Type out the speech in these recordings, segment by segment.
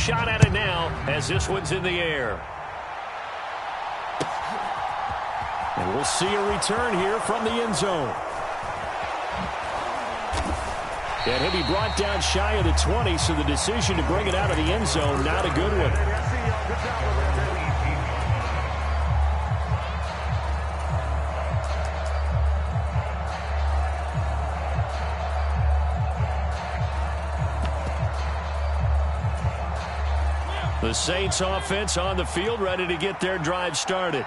shot at it now as this one's in the air. And we'll see a return here from the end zone. And he'll be brought down shy of the 20, so the decision to bring it out of the end zone, not a good one. The Saints offense on the field, ready to get their drive started.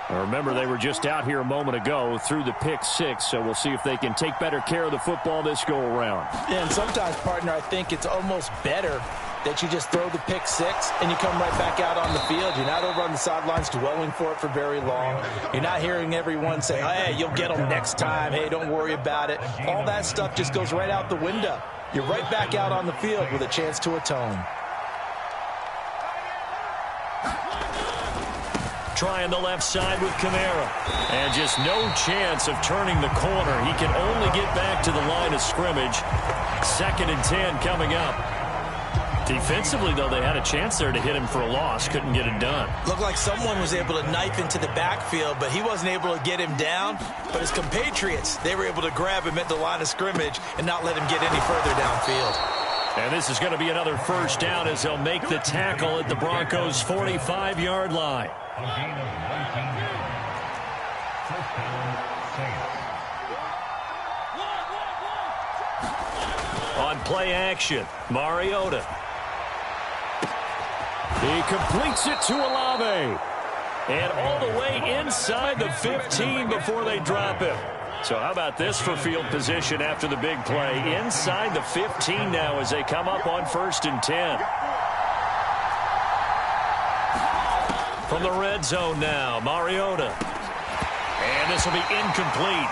Remember, they were just out here a moment ago through the pick six, so we'll see if they can take better care of the football this go-around. Yeah, and sometimes, partner, I think it's almost better that you just throw the pick six and you come right back out on the field. You're not over on the sidelines dwelling for it for very long. You're not hearing everyone say, hey, you'll get them next time. Hey, don't worry about it. All that stuff just goes right out the window. You're right back out on the field with a chance to atone. Trying the left side with Kamara. And just no chance of turning the corner. He can only get back to the line of scrimmage. 2nd and 10 coming up. Defensively, though, they had a chance there to hit him for a loss. Couldn't get it done. Looked like someone was able to knife into the backfield, but he wasn't able to get him down. But his compatriots, they were able to grab him at the line of scrimmage and not let him get any further downfield. And this is going to be another first down as they'll make the tackle at the Broncos' 45-yard line. On play action, Mariota. He completes it to Olave. And all the way inside the 15 before they drop him. So how about this for field position after the big play? Inside the 15 now as they come up on 1st and 10. From the red zone now, Mariota. And this will be incomplete.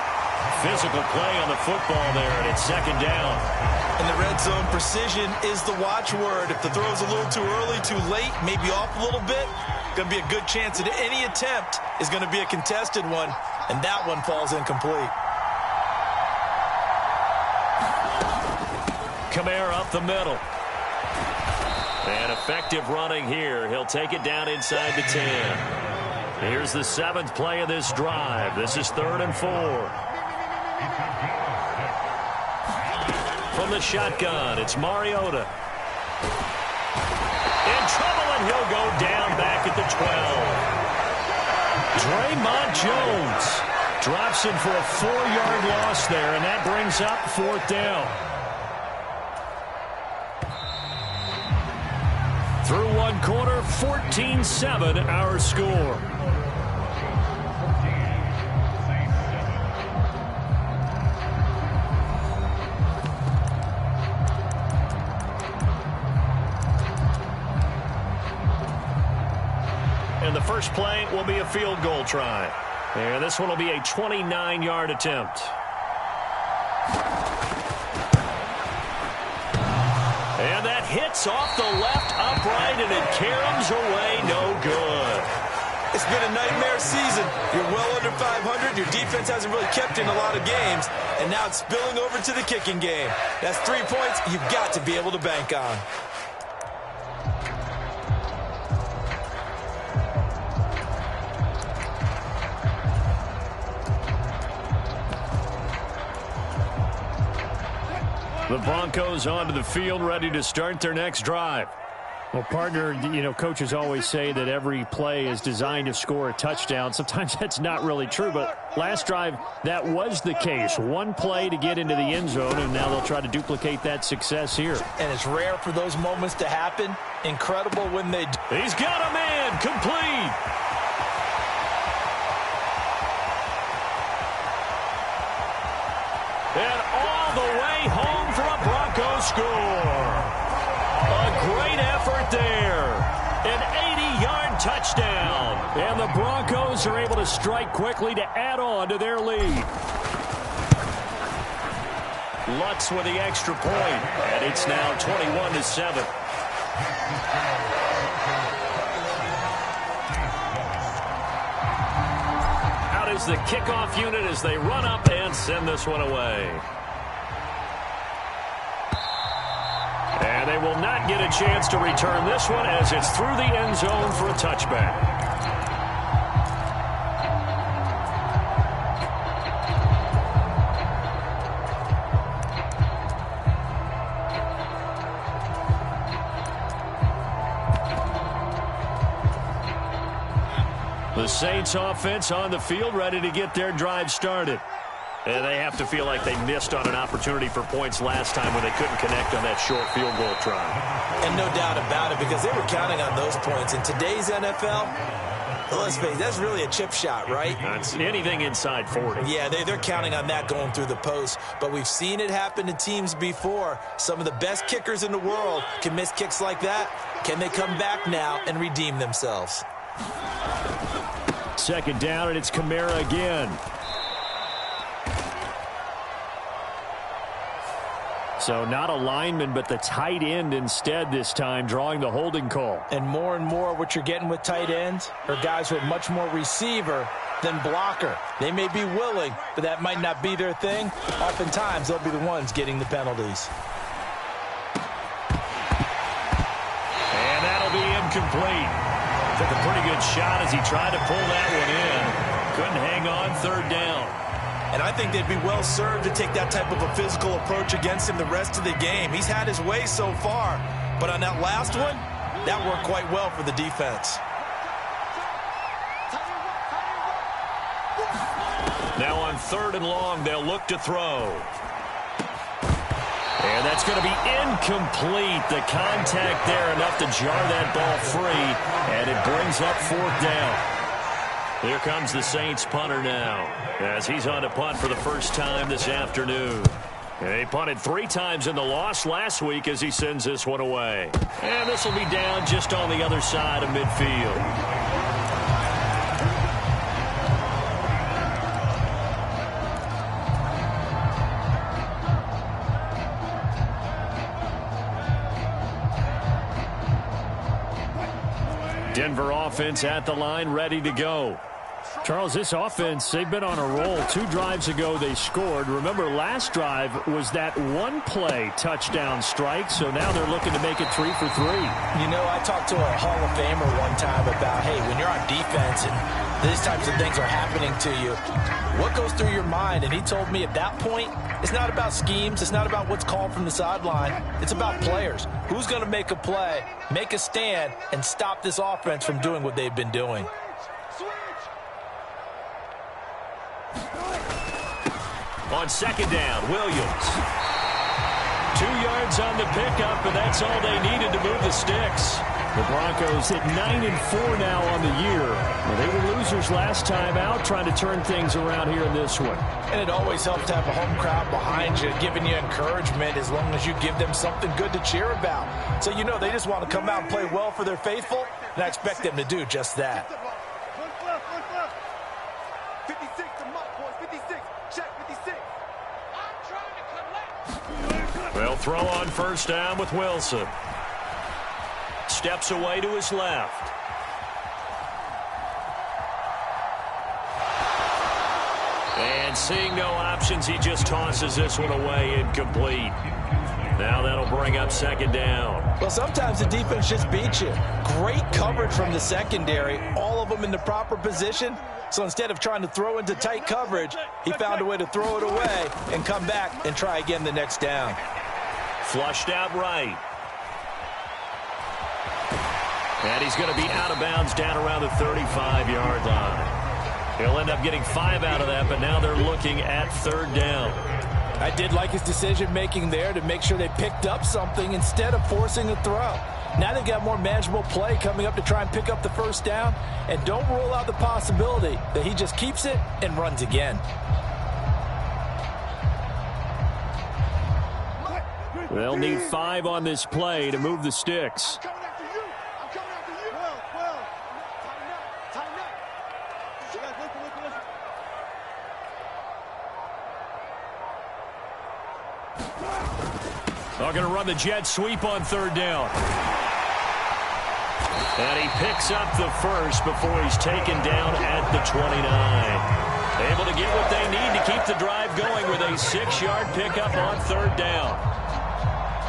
Physical play on the football there, and it's 2nd down. And the red zone precision is the watchword. If the throw's a little too early, too late, maybe off a little bit, going to be a good chance that any attempt is going to be a contested one, and that one falls incomplete. Kamara up the middle. And effective running here. He'll take it down inside the 10. Here's the 7th play of this drive. This is 3rd and 4. From the shotgun, it's Mariota. In trouble, and he'll go down back at the 12. Draymond Jones drops him for a 4-yard loss there, and that brings up 4th down. Through one quarter, 14-7 our score. And the first play will be a field goal try. And this one will be a 29-yard attempt. And that hits off the left upright, and it caroms away, no good. It's been a nightmare season. You're well under 500. Your defense hasn't really kept in a lot of games, and now it's spilling over to the kicking game. That's 3 points you've got to be able to bank on. The Broncos onto the field, ready to start their next drive. Well, partner, you know, coaches always say that every play is designed to score a touchdown. Sometimes that's not really true, but last drive, that was the case. One play to get into the end zone, and now they'll try to duplicate that success here. And it's rare for those moments to happen. Incredible when they do. He's got a man, complete. And all the way home for a Broncos score. A great effort there. An 80-yard touchdown. And the Broncos are able to strike quickly to add on to their lead. Lutz with the extra point. And it's now 21-7. Out is the kickoff unit as they run up and send this one away. And they they will not get a chance to return this one as it's through the end zone for a touchback. The Saints offense on the field, ready to get their drive started. And they have to feel like they missed on an opportunity for points last time when they couldn't connect on that short field goal try. And no doubt about it, because they were counting on those points. In today's NFL, let's face it, that's really a chip shot, right? That's anything inside 40. Yeah, they're counting on that going through the post. But we've seen it happen to teams before. Some of the best kickers in the world can miss kicks like that. Can they come back now and redeem themselves? Second down, and it's Kamara again. So not a lineman, but the tight end instead this time, drawing the holding call. And more what you're getting with tight ends are guys who are much more receiver than blocker. They may be willing, but that might not be their thing. Oftentimes, they'll be the ones getting the penalties. And that'll be incomplete. Took a pretty good shot as he tried to pull that one in. Couldn't hang on, third down. And I think they'd be well served to take that type of a physical approach against him the rest of the game. He's had his way so far, but on that last one, that worked quite well for the defense. Now on third and long, they'll look to throw. And that's going to be incomplete. The contact there enough to jar that ball free, and it brings up fourth down. Here comes the Saints punter now, as he's on to punt for the first time this afternoon. And they punted 3 times in the loss last week as he sends this one away. And this will be down just on the other side of midfield. Denver offense at the line, ready to go. Charles, this offense, they've been on a roll. 2 drives ago, they scored. Remember, last drive was that one-play touchdown strike, so now they're looking to make it 3 for 3. You know, I talked to a Hall of Famer one time about, hey, when you're on defense and these types of things are happening to you, what goes through your mind? And he told me at that point, it's not about schemes. It's not about what's called from the sideline. It's about players. Who's going to make a play, make a stand, and stop this offense from doing what they've been doing? On second down, Williams. 2 yards on the pickup, and that's all they needed to move the sticks. The Broncos at 9-4 now on the year. Well, they were losers last time out, trying to turn things around here in this one. And it always helps to have a home crowd behind you, giving you encouragement as long as you give them something good to cheer about. So, you know, they just want to come out and play well for their faithful, and I expect them to do just that. 56, the mark, boys. 56. Check 56. They'll throw on first down with Wilson. Steps away to his left. And seeing no options, he just tosses this one away, incomplete. Now that'll bring up second down. Well, sometimes the defense just beats you. Great coverage from the secondary, all of them in the proper position. So instead of trying to throw into tight coverage, he found a way to throw it away and come back and try again the next down. Flushed out right. And he's going to be out of bounds down around the 35-yard line. He'll end up getting 5 out of that, but now they're looking at third down. I did like his decision-making there to make sure they picked up something instead of forcing a throw. Now they've got more manageable play coming up to try and pick up the first down, and don't rule out the possibility that he just keeps it and runs again. They'll need 5 on this play to move the sticks. They're going to run the jet sweep on third down. And he picks up the first before he's taken down at the 29. Able to get what they need to keep the drive going with a 6-yard pickup on third down.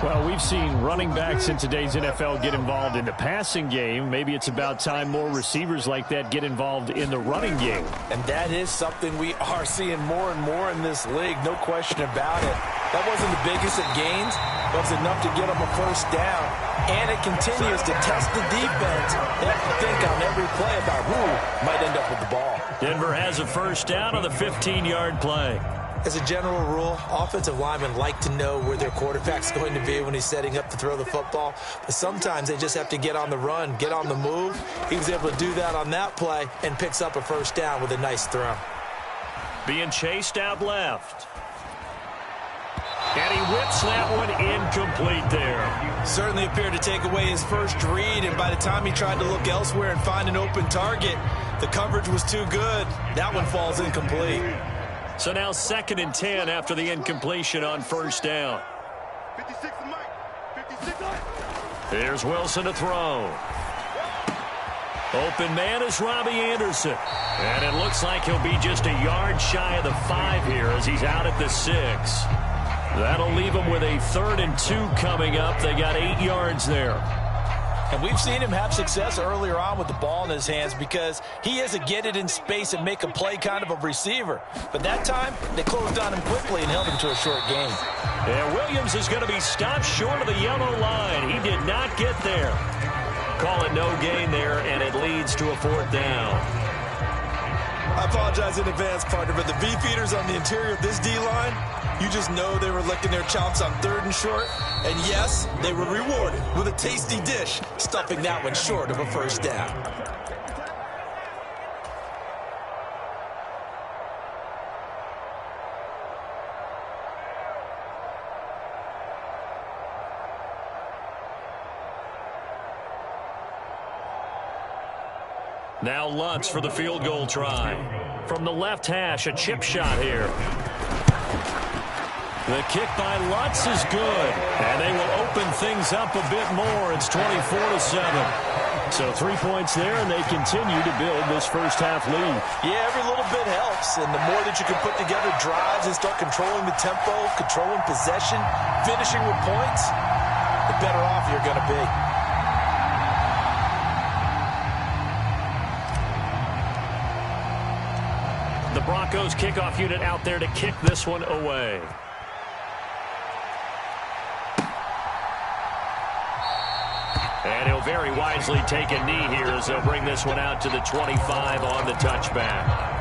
Well, we've seen running backs in today's NFL get involved in the passing game. Maybe it's about time more receivers like that get involved in the running game. And that is something we are seeing more and more in this league, no question about it. That wasn't the biggest of gains, but it's enough to get them a first down. And it continues to test the defense. They have to think on every play about who might end up with the ball. Denver has a first down on the 15-yard play. As a general rule, offensive linemen like to know where their quarterback's going to be when he's setting up to throw the football. But sometimes they just have to get on the run, get on the move. He was able to do that on that play and picks up a first down with a nice throw. Being chased out left. And he whips that one incomplete there. Certainly appeared to take away his first read, and by the time he tried to look elsewhere and find an open target, the coverage was too good. That one falls incomplete. So now 2nd and 10 after the incompletion on first down. 56 Mike. 56. Here's Wilson to throw. Open man is Robbie Anderson. And it looks like he'll be just a yard shy of the 5 here as he's out at the 6. That'll leave him with a 3rd and 2 coming up. They got 8 yards there. And we've seen him have success earlier on with the ball in his hands because he is a get it in space and make a play kind of a receiver. But that time, they closed on him quickly and held him to a short gain. And Williams is going to be stopped short of the yellow line. He did not get there. Call it no gain there, and it leads to a 4th down. I apologize in advance, partner, but the beefeaters on the interior of this D-line, you just know they were licking their chops on 3rd and short. And yes, they were rewarded with a tasty dish, stuffing that one short of a first down. Now Lutz for the field goal try. From the left hash, a chip shot here. The kick by Lutz is good, and they will open things up a bit more. It's 24-7. So 3 points there, and they continue to build this first half lead. Yeah, every little bit helps, and the more that you can put together drives and start controlling the tempo, controlling possession, finishing with points, the better off you're going to be. The Broncos kickoff unit out there to kick this one away. And he'll very wisely take a knee here as they'll bring this one out to the 25 on the touchback.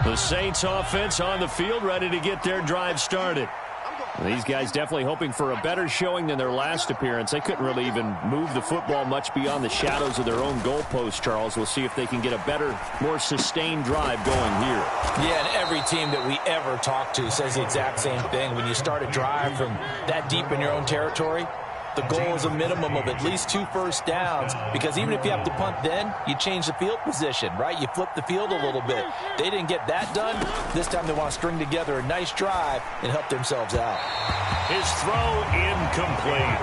The Saints offense on the field, ready to get their drive started. These guys definitely hoping for a better showing than their last appearance. They couldn't really even move the football much beyond the shadows of their own goalpost, Charles. We'll see if they can get a better, more sustained drive going here. Yeah, and every team that we ever talk to says the exact same thing. When you start a drive from that deep in your own territory, the goal is a minimum of at least 2 first downs, because even if you have to punt then, you change the field position, right? You flip the field a little bit. They didn't get that done. This time they want to string together a nice drive and help themselves out. His throw incomplete.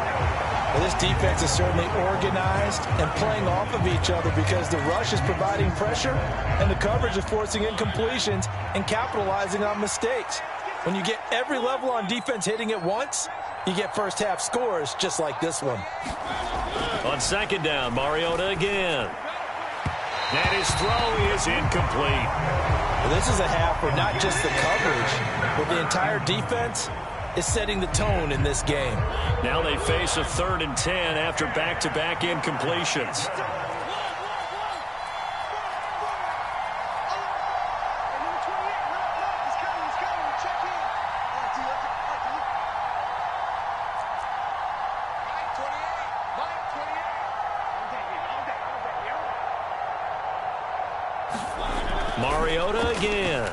Well, this defense is certainly organized and playing off of each other because the rush is providing pressure and the coverage is forcing incompletions and capitalizing on mistakes. When you get every level on defense hitting at once, you get first half scores just like this one. On 2nd down, Mariota again. And his throw is incomplete. Well, this is a half where not just the coverage, but the entire defense is setting the tone in this game. Now they face a 3rd and 10 after back-to-back incompletions. Mariota again.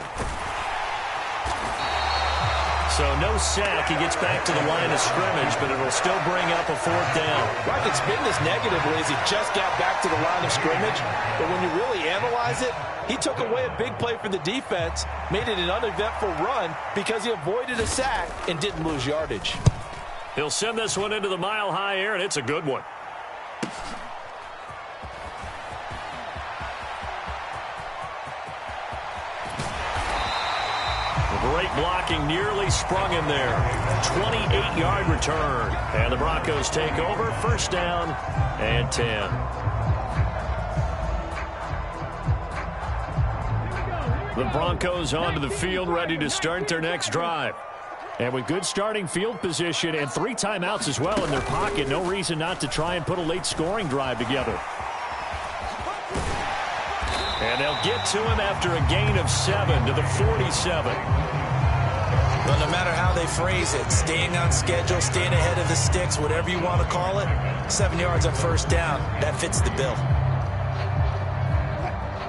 So no sack. He gets back to the line of scrimmage, but it'll still bring up a 4th down. I can spin this negatively as he just got back to the line of scrimmage. But when you really analyze it, he took away a big play for the defense, made it an uneventful run because he avoided a sack and didn't lose yardage. He'll send this one into the mile-high air, and it's a good one. Great blocking, nearly sprung him there. 28-yard return. And the Broncos take over, 1st down and 10. The Broncos onto the field, ready to start their next drive. And with good starting field position and 3 timeouts as well in their pocket, no reason not to try and put a late scoring drive together. And they'll get to him after a gain of 7 to the 47. Well, no matter how they phrase it, staying on schedule, staying ahead of the sticks, whatever you want to call it, 7 yards on 1st down, that fits the bill.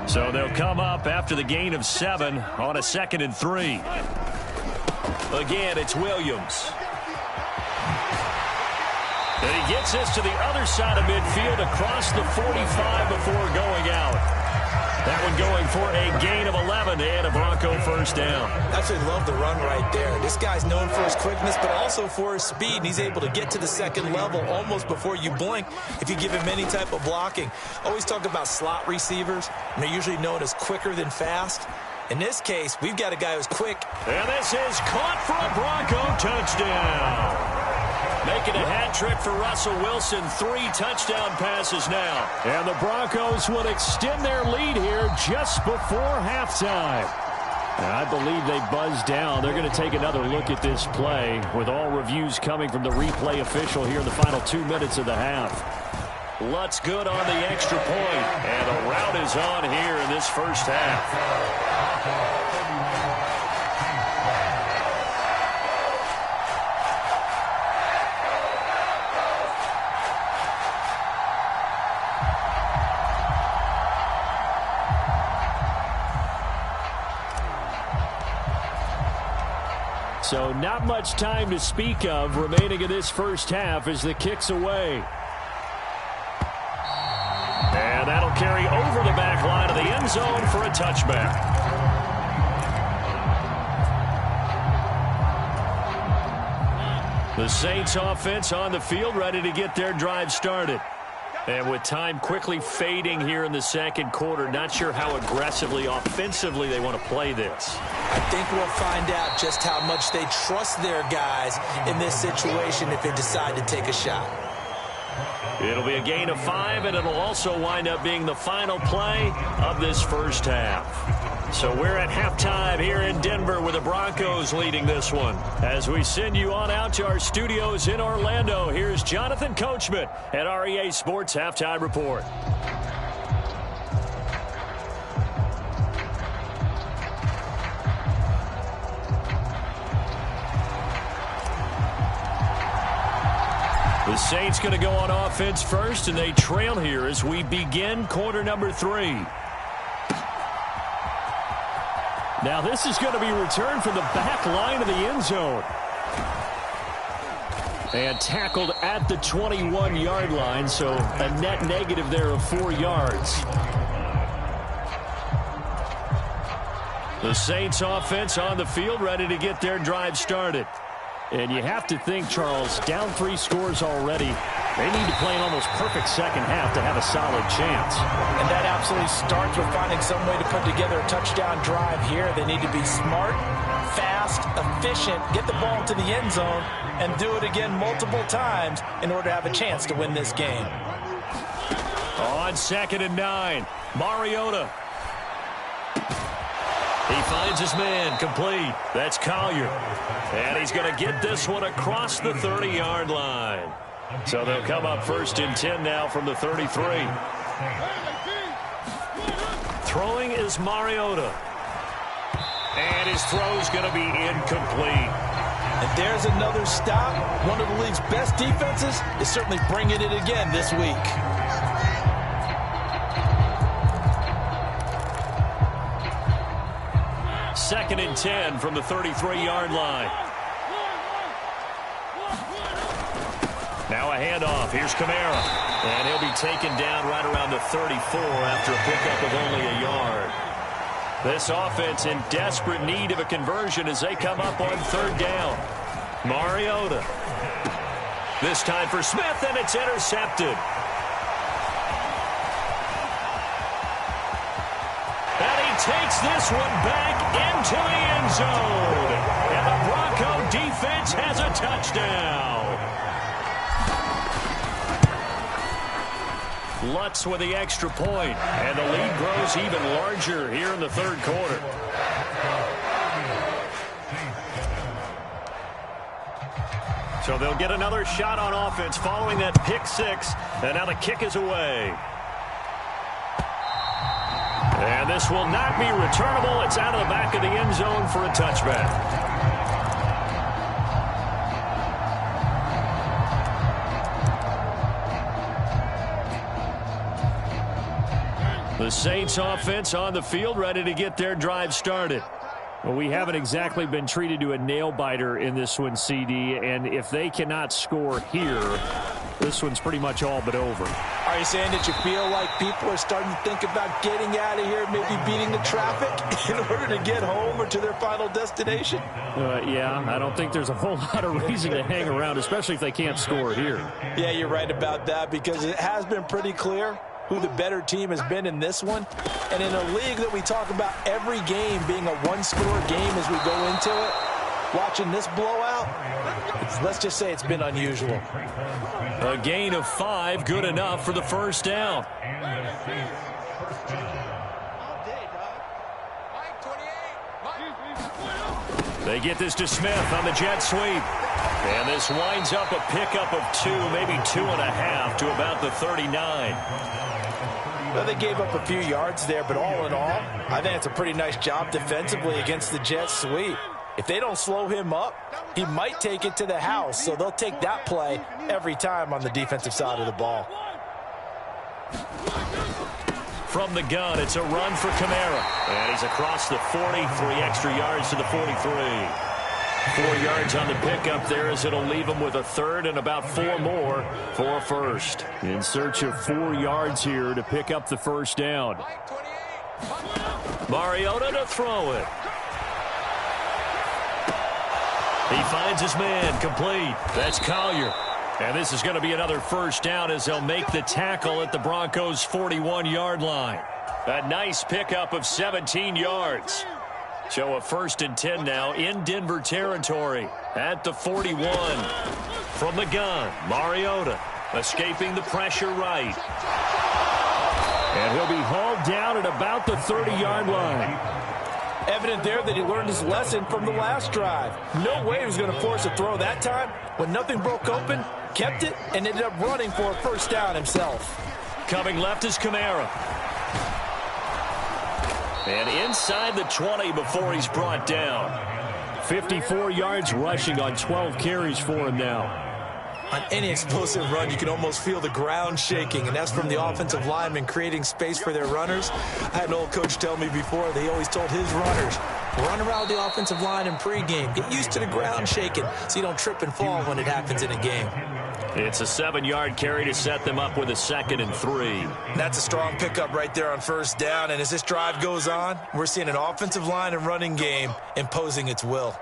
So they'll come up after the gain of 7 on a 2nd and 3. Again, it's Williams. And he gets this to the other side of midfield across the 45 before going out. That one going for a gain of 11 and a Bronco 1st down. I absolutely love the run right there. This guy's known for his quickness, but also for his speed. And he's able to get to the 2nd level almost before you blink if you give him any type of blocking. Always talk about slot receivers, and they're usually known as quicker than fast. In this case, we've got a guy who's quick. And this is caught for a Bronco touchdown. Making a hat trick for Russell Wilson. 3 touchdown passes now. And the Broncos will extend their lead here just before halftime. And I believe they buzzed down. They're going to take another look at this play with all reviews coming from the replay official here in the final 2 minutes of the half. Lutz good on the extra point. And the route is on here in this 1st half. So not much time to speak of remaining in this 1st half as the kick's away. And that'll carry over the back line of the end zone for a touchback. The Saints offense on the field, ready to get their drive started. And with time quickly fading here in the 2nd quarter, not sure how aggressively, offensively they want to play this. I think we'll find out just how much they trust their guys in this situation if they decide to take a shot. It'll be a gain of 5, and it'll also wind up being the final play of this 1st half. So we're at halftime here in Denver with the Broncos leading this one. As we send you on out to our studios in Orlando, here's Jonathan Coachman at REA Sports Halftime Report. The Saints going to go on offense first, and they trail here as we begin quarter number 3. Now this is going to be returned from the back line of the end zone. And tackled at the 21-yard line, so a net negative there of 4 yards. The Saints offense on the field, ready to get their drive started. And you have to think, Charles, down 3 scores already. They need to play an almost perfect 2nd half to have a solid chance. And that absolutely starts with finding some way to put together a touchdown drive here. They need to be smart, fast, efficient, get the ball to the end zone, and do it again multiple times in order to have a chance to win this game. On 2nd and 9, Mariota. He finds his man, complete. That's Collier. And he's going to get this one across the 30-yard line. So they'll come up 1st and 10 now from the 33. Throwing is Mariota. And his throw's going to be incomplete. And there's another stop. One of the league's best defenses is certainly bringing it again this week. Second and 10 from the 33-yard line. Now a handoff. Here's Kamara. And he'll be taken down right around the 34 after a pickup of only a yard. This offense in desperate need of a conversion as they come up on third down. Mariota. This time for Smith, and it's intercepted. And he takes this one back into the end zone. And the Bronco defense has a touchdown. Lutz with the extra point, and the lead grows even larger here in the third quarter. So they'll get another shot on offense following that pick six, and now the kick is away. And this will not be returnable. It's out of the back of the end zone for a touchback. The Saints offense on the field, ready to get their drive started. Well, we haven't exactly been treated to a nail-biter in this one, CD, and if they cannot score here, this one's pretty much all but over. Are you saying that you feel like people are starting to think about getting out of here, maybe beating the traffic in order to get home or to their final destination? Yeah, I don't think there's a whole lot of reason to hang around, especially if they can't score here. Yeah, you're right about that, because it has been pretty clear who the better team has been in this one. And in a league that we talk about every game being a one-score game as we go into it, watching this blowout, let's just say it's been unusual. A gain of 5, good enough for the first down. They get this to Smith on the jet sweep. And this winds up a pickup of 2, maybe 2.5 to about the 39. Well, they gave up a few yards there, but all in all, I think it's a pretty nice job defensively against the jet sweep. If they don't slow him up, he might take it to the house, so they'll take that play every time on the defensive side of the ball. From the gun, it's a run for Kamara. And he's across the 40, 3 extra yards to the 43. 4 yards on the pickup there as it'll leave him with a third and about 4 more for a first. In search of 4 yards here to pick up the first down. Mariota to throw it. He finds his man, complete. That's Collier. And this is going to be another first down as they'll make the tackle at the Broncos' 41-yard line. A nice pickup of 17 yards. So a 1st and 10 now in Denver territory at the 41. From the gun, Mariota escaping the pressure right. And he'll be hauled down at about the 30-yard line. Evident there that he learned his lesson from the last drive. No way he was going to force a throw that time. When nothing broke open, kept it, and ended up running for a first down himself. Coming left is Kamara. And inside the 20 before he's brought down. 54 yards rushing on 12 carries for him now. On any explosive run, you can almost feel the ground shaking, and that's from the offensive linemen creating space for their runners. I had an old coach tell me before, they always told his runners, run around the offensive line in pregame. Get used to the ground shaking so you don't trip and fall when it happens in a game. It's a 7-yard carry to set them up with a 2nd and 3. That's a strong pickup right there on first down, and as this drive goes on, we're seeing an offensive line and running game imposing its will.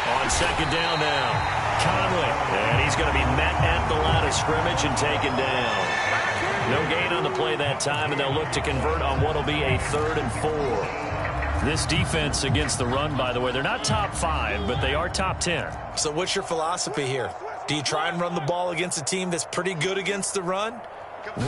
On 2nd down now, Conley, and he's going to be met at the line of scrimmage and taken down. No gain on the play that time, and they'll look to convert on what will be a 3rd and 4. This defense against the run, by the way, they're not top 5, but they are top 10. So what's your philosophy here? Do you try and run the ball against a team that's pretty good against the run?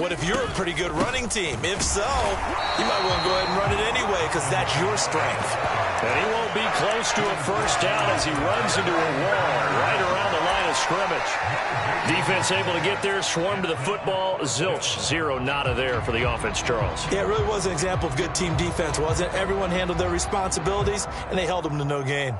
What if you're a pretty good running team? If so, you might want to go ahead and run it anyway because that's your strength. And he won't be close to a first down as he runs into a wall right around the line of scrimmage. Defense able to get there, swarm to the football. Zilch, 0 nada there for the offense, Charles. Yeah, it really was an example of good team defense, wasn't it? Everyone handled their responsibilities, and they held them to no gain.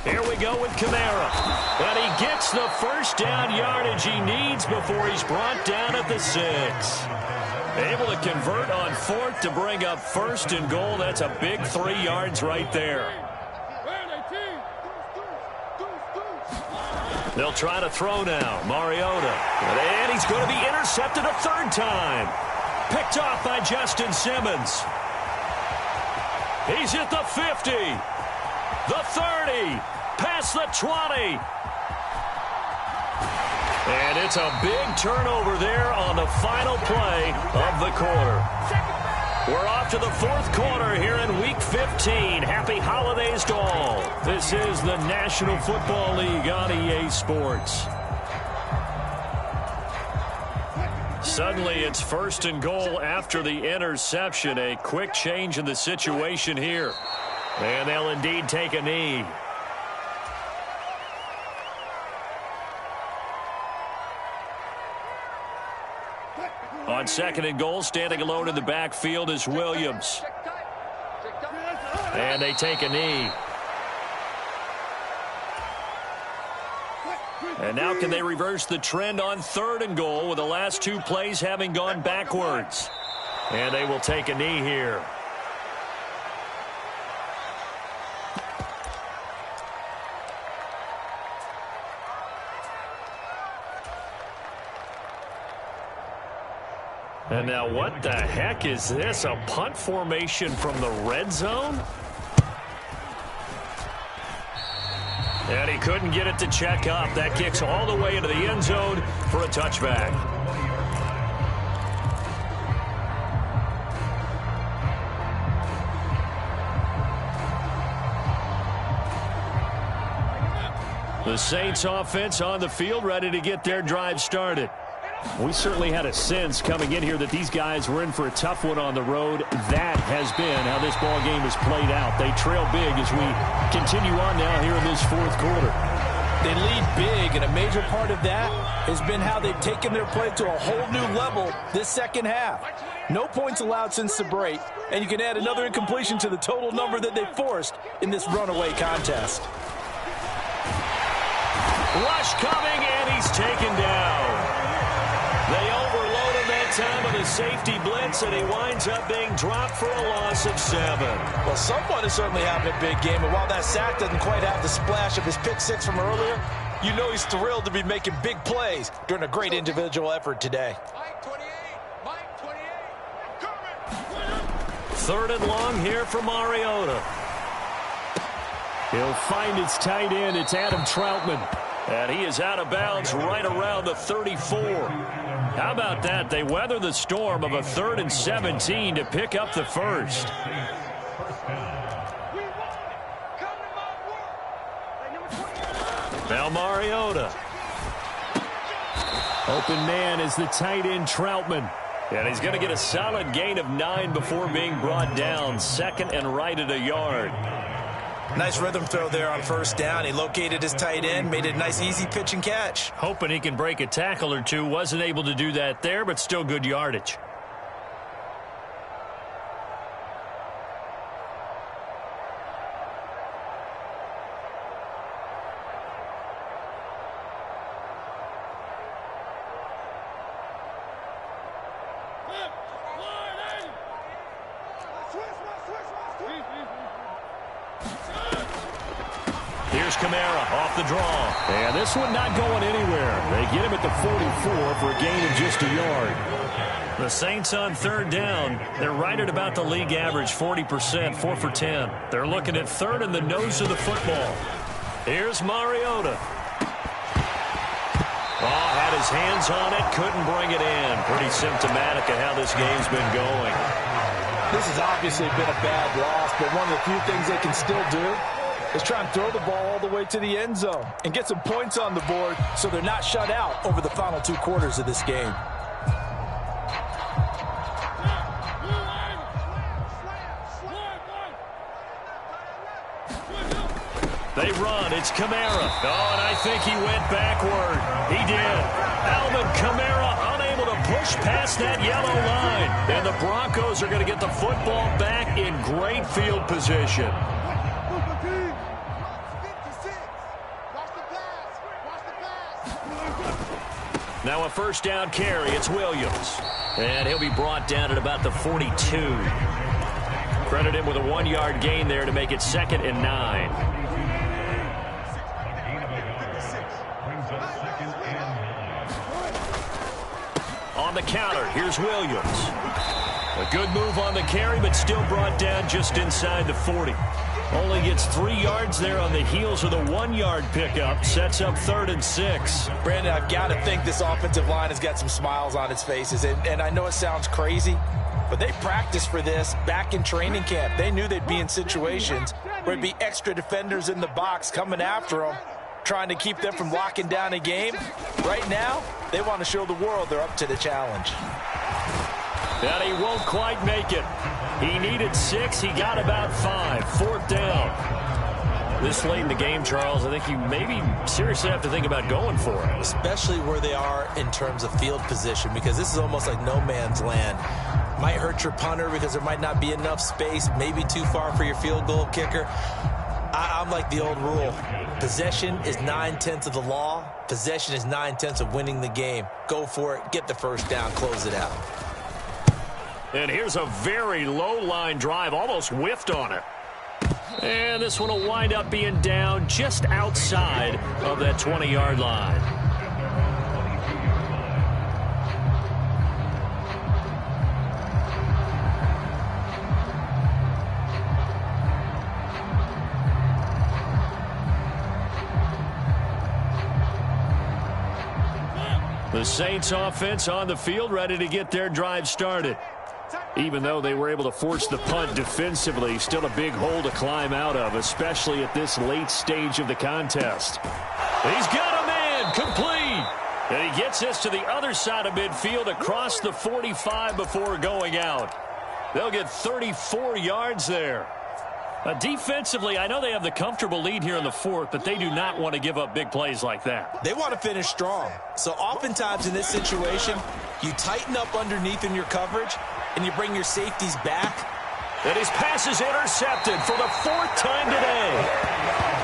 Here we go with Kamara. And he gets the first down yardage he needs before he's brought down at the 6. Able to convert on 4th to bring up 1st and goal. That's a big 3 yards right there. They'll try to throw now. Mariota. And he's going to be intercepted a 3rd time. Picked off by Justin Simmons. He's at the 50. The 30. Past the 20. And it's a big turnover there on the final play of the quarter. We're off to the 4th quarter here in Week 15. Happy holidays to all. This is the National Football League on EA Sports. Suddenly it's 1st and goal after the interception. A quick change in the situation here. And they'll indeed take a knee. On 2nd and goal, standing alone in the backfield is Williams. And they take a knee. And now can they reverse the trend on 3rd and goal with the last 2 plays having gone backwards? And they will take a knee here. And now what the heck is this? A punt formation from the red zone? And he couldn't get it to check up. That kicks all the way into the end zone for a touchback. The Saints offense on the field, ready to get their drive started. We certainly had a sense coming in here that these guys were in for a tough one on the road. That has been how this ball game has played out. They trail big as we continue on now here in this 4th quarter. They lead big, and a major part of that has been how they've taken their play to a whole new level this 2nd half. No points allowed since the break, and you can add another incompletion to the total number that they forced in this runaway contest. Rush coming, and he's taken down. They overload him that time with a safety blitz, and he winds up being dropped for a loss of 7. Well, someone is certainly having a big game, and while that sack doesn't quite have the splash of his pick 6 from earlier, you know he's thrilled to be making big plays during a great individual effort today. Mike 28, Mike 28, coming. 3rd and long here for Mariota. He'll find his tight end. It's Adam Troutman. And he is out of bounds right around the 34. How about that? They weather the storm of a 3rd and 17 to pick up the 1st. Now Mariota. Open man is the tight end Troutman. And he's going to get a solid gain of 9 before being brought down. 2nd and right at a yard. Nice rhythm throw there on 1st down. He located his tight end, made it a nice easy pitch and catch. Hoping he can break a tackle or two. Wasn't able to do that there, but still good yardage. Here's Kamara off the draw. And this one not going anywhere. They get him at the 44 for a gain of just a yard. The Saints on 3rd down. They're right at about the league average, 40%, 4 for 10. They're looking at 3rd in the nose of the football. Here's Mariota. Oh, had his hands on it, couldn't bring it in. Pretty symptomatic of how this game's been going. This has obviously been a bad loss, but one of the few things they can still do is try and throw the ball all the way to the end zone and get some points on the board so they're not shut out over the final 2 quarters of this game. They run. It's Kamara. Oh, and I think he went backward. He did. Alvin Kamara unable to push past that yellow line. And the Broncos are going to get the football back in great field position. Now a first down carry. It's Williams. And he'll be brought down at about the 42. Credit him with a 1-yard gain there to make it 2nd and 9. On the counter, here's Williams. A good move on the carry, but still brought down just inside the 40. Only gets 3 yards there on the heels of the 1-yard pickup. Sets up 3rd and 6. Brandon, I've got to think this offensive line has got some smiles on its faces. And I know it sounds crazy, but they practiced for this back in training camp. They knew they'd be in situations where there'd be extra defenders in the box coming after them, trying to keep them from locking down a game. Right now, they want to show the world they're up to the challenge. And he won't quite make it. He needed 6. He got about 5. 4th down. This late in the game, Charles, I think you maybe seriously have to think about going for it. Especially where they are in terms of field position, because this is almost like no man's land. Might hurt your punter because there might not be enough space, maybe too far for your field goal kicker. I'm like the old rule. Possession is 9/10 of the law. Possession is 9/10 of winning the game. Go for it. Get the first down. Close it out. And here's a very low-line drive, almost whiffed on it. And this one will wind up being down just outside of that 20-yard line. The Saints offense on the field, ready to get their drive started. Even though they were able to force the punt defensively, still a big hole to climb out of, especially at this late stage of the contest. He's got a man, complete. And he gets us to the other side of midfield across the 45 before going out. They'll get 34 yards there. Defensively, I know they have the comfortable lead here in the 4th, but they do not want to give up big plays like that. They want to finish strong. So oftentimes in this situation, you tighten up underneath in your coverage, and you bring your safeties back. And his pass is intercepted for the 4th time today.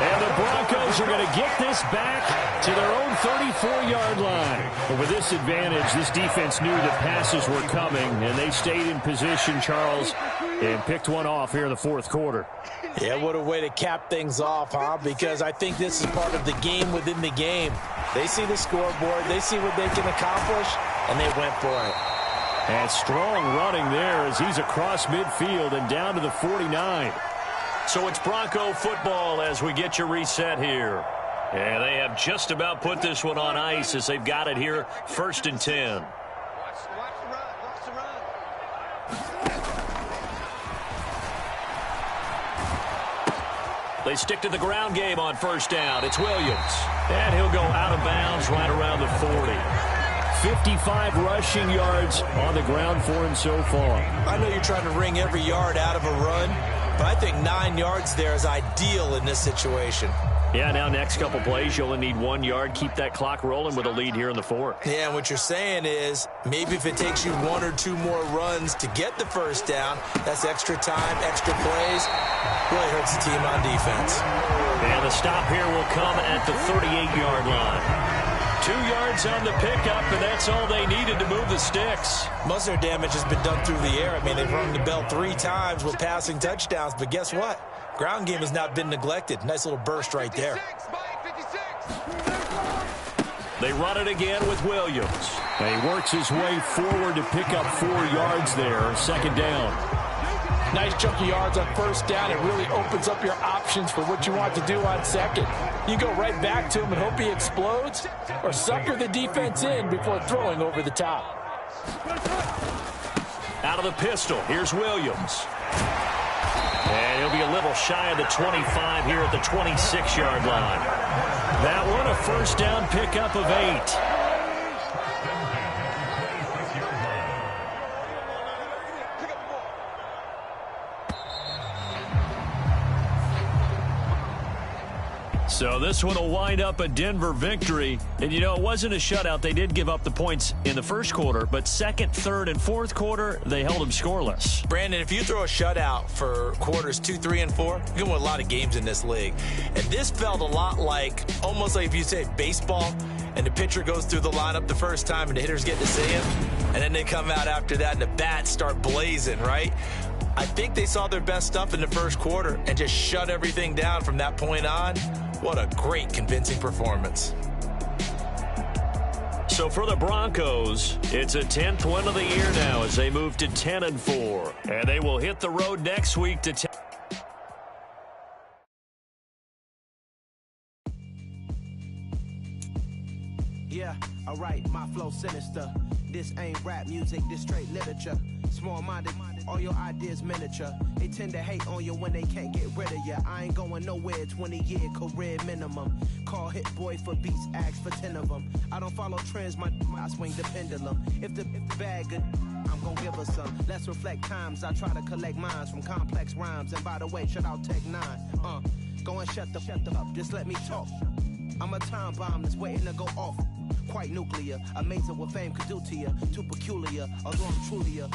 And the Broncos are going to get this back to their own 34-yard line. But with this advantage, this defense knew that passes were coming, and they stayed in position, Charles, and picked one off here in the 4th quarter. Yeah, what a way to cap things off, huh? Because I think this is part of the game within the game. They see the scoreboard, they see what they can accomplish, and they went for it. And strong running there as he's across midfield and down to the 49. So it's Bronco football as we get you reset here. And they have just about put this one on ice as they've got it here, 1st and 10. Watch the run. They stick to the ground game on 1st down. It's Williams. And he'll go out of bounds right around the 40. 55 rushing yards on the ground for him so far. I know you're trying to wring every yard out of a run, but I think 9 yards there is ideal in this situation. Yeah, now next couple plays, you only need 1 yard. Keep that clock rolling with a lead here in the 4th. Yeah, and what you're saying is maybe if it takes you 1 or 2 more runs to get the first down, that's extra time, extra plays. Really hurts the team on defense. And the stop here will come at the 38-yard line. 2 yards on the pickup, and that's all they needed to move the sticks. Most of their damage has been done through the air. I mean, they've rung the bell 3 times with passing touchdowns, but guess what? Ground game has not been neglected. Nice little burst right there. They run it again with Williams. And he works his way forward to pick up 4 yards there, 2nd down. Nice chunky yards on 1st down. It really opens up your options for what you want to do on 2nd. You go right back to him and hope he explodes, or sucker the defense in before throwing over the top. Out of the pistol, here's Williams. And he'll be a little shy of the 25 here at the 26-yard line. That one, a 1st down pickup of 8. So this one will wind up a Denver victory. And, you know, it wasn't a shutout. They did give up the points in the 1st quarter, but 2nd, 3rd, and 4th quarter, they held them scoreless. Brandon, if you throw a shutout for quarters 2, 3, and 4, you can win a lot of games in this league. And this felt a lot like, almost like if you say baseball, and the pitcher goes through the lineup the first time and the hitters get to see him, and then they come out after that and the bats start blazing, right? I think they saw their best stuff in the first quarter and just shut everything down from that point on. What a great, convincing performance. So for the Broncos, it's a 10th win of the year now as they move to 10-4. And they will hit the road next week to 10. Yeah, alright, my flow sinister. This ain't rap music, this straight literature. Small-minded, all your ideas miniature. They tend to hate on you when they can't get rid of you. I ain't going nowhere, 20-year career minimum. Call Hit Boy for beats, ask for 10 of them. I don't follow trends, I swing the pendulum. If the bag good, I'm gonna give her some. Let's reflect times, I try to collect minds from complex rhymes. And by the way, shout out Tech 9. Go and shut the up, just let me talk. I'm a time bomb that's waiting to go off. Quite nuclear, amazing what fame could do to you. Too peculiar, although I'm truly a